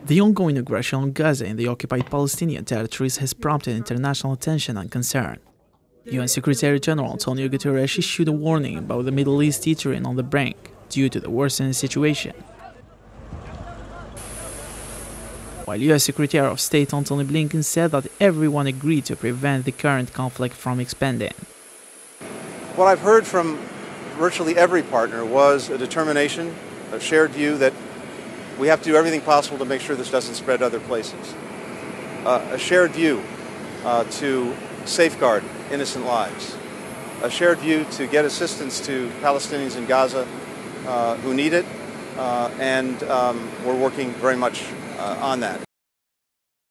The ongoing aggression on Gaza in the occupied Palestinian territories has prompted international attention and concern. UN Secretary General Antonio Guterres issued a warning about the Middle East teetering on the brink due to the worsening situation. While US Secretary of State Antony Blinken said that everyone agreed to prevent the current conflict from expanding. What I've heard from virtually every partner was a determination, a shared view that we have to do everything possible to make sure this doesn't spread to other places. A shared view to safeguard innocent lives. A shared view to get assistance to Palestinians in Gaza who need it, and we're working very much on that.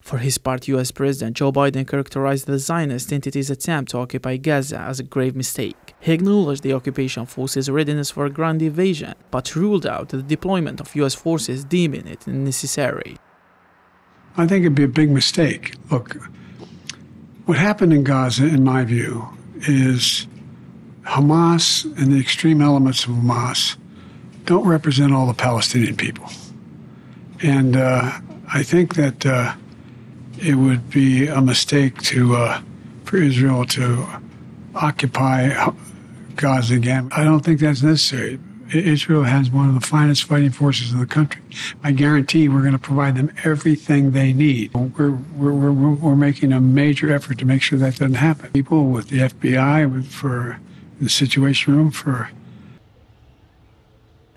For his part, US President Joe Biden characterized the Zionist entity's attempt to occupy Gaza as a grave mistake. He acknowledged the occupation forces' readiness for a ground invasion, but ruled out the deployment of US forces, deeming it unnecessary. I think it'd be a big mistake. Look, what happened in Gaza, in my view, is Hamas and the extreme elements of Hamas don't represent all the Palestinian people. And I think that it would be a mistake for Israel to occupy Gaza again. I don't think that's necessary. Israel has one of the finest fighting forces in the country. I guarantee we're going to provide them everything they need. We're making a major effort to make sure that doesn't happen. People with the FBI, for the Situation Room, for...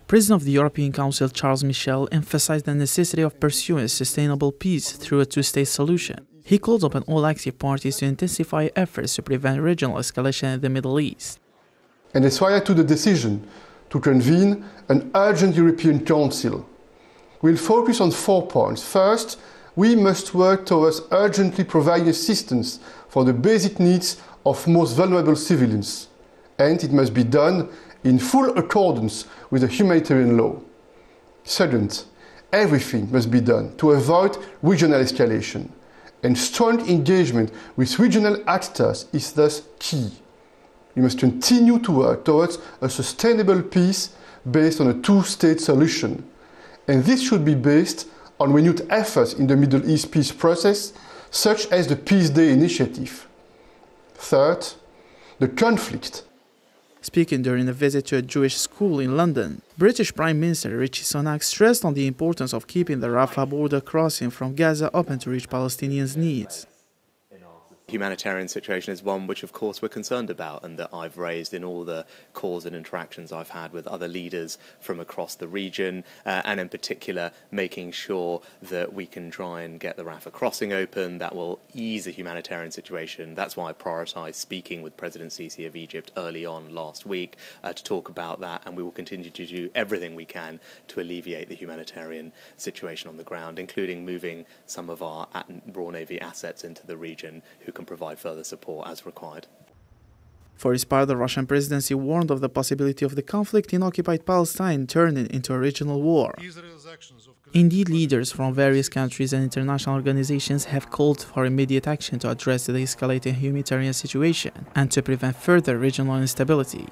President of the European Council Charles Michel emphasized the necessity of pursuing sustainable peace through a two-state solution. He called upon all active parties to intensify efforts to prevent regional escalation in the Middle East. And that's why I took the decision to convene an urgent European Council. We'll focus on 4 points. First, we must work towards urgently providing assistance for the basic needs of most vulnerable civilians. And it must be done in full accordance with the humanitarian law. Second, everything must be done to avoid regional escalation, and strong engagement with regional actors is thus key. We must continue to work towards a sustainable peace based on a two-state solution, and this should be based on renewed efforts in the Middle East peace process, such as the Peace Day initiative. Third, the conflict. Speaking during a visit to a Jewish school in London, British Prime Minister Rishi Sunak stressed on the importance of keeping the Rafah border crossing from Gaza open to reach Palestinians' needs. The humanitarian situation is one which, of course, we're concerned about and that I've raised in all the calls and interactions I've had with other leaders from across the region, and in particular making sure that we can try and get the Rafah crossing open. That will ease the humanitarian situation. That's why I prioritised speaking with President Sisi of Egypt early on last week to talk about that, and we will continue to do everything we can to alleviate the humanitarian situation on the ground, including moving some of our Royal Navy assets into the region who can provide further support as required. For its part, the Russian presidency warned of the possibility of the conflict in occupied Palestine turning into a regional war. Indeed, leaders from various countries and international organizations have called for immediate action to address the escalating humanitarian situation and to prevent further regional instability.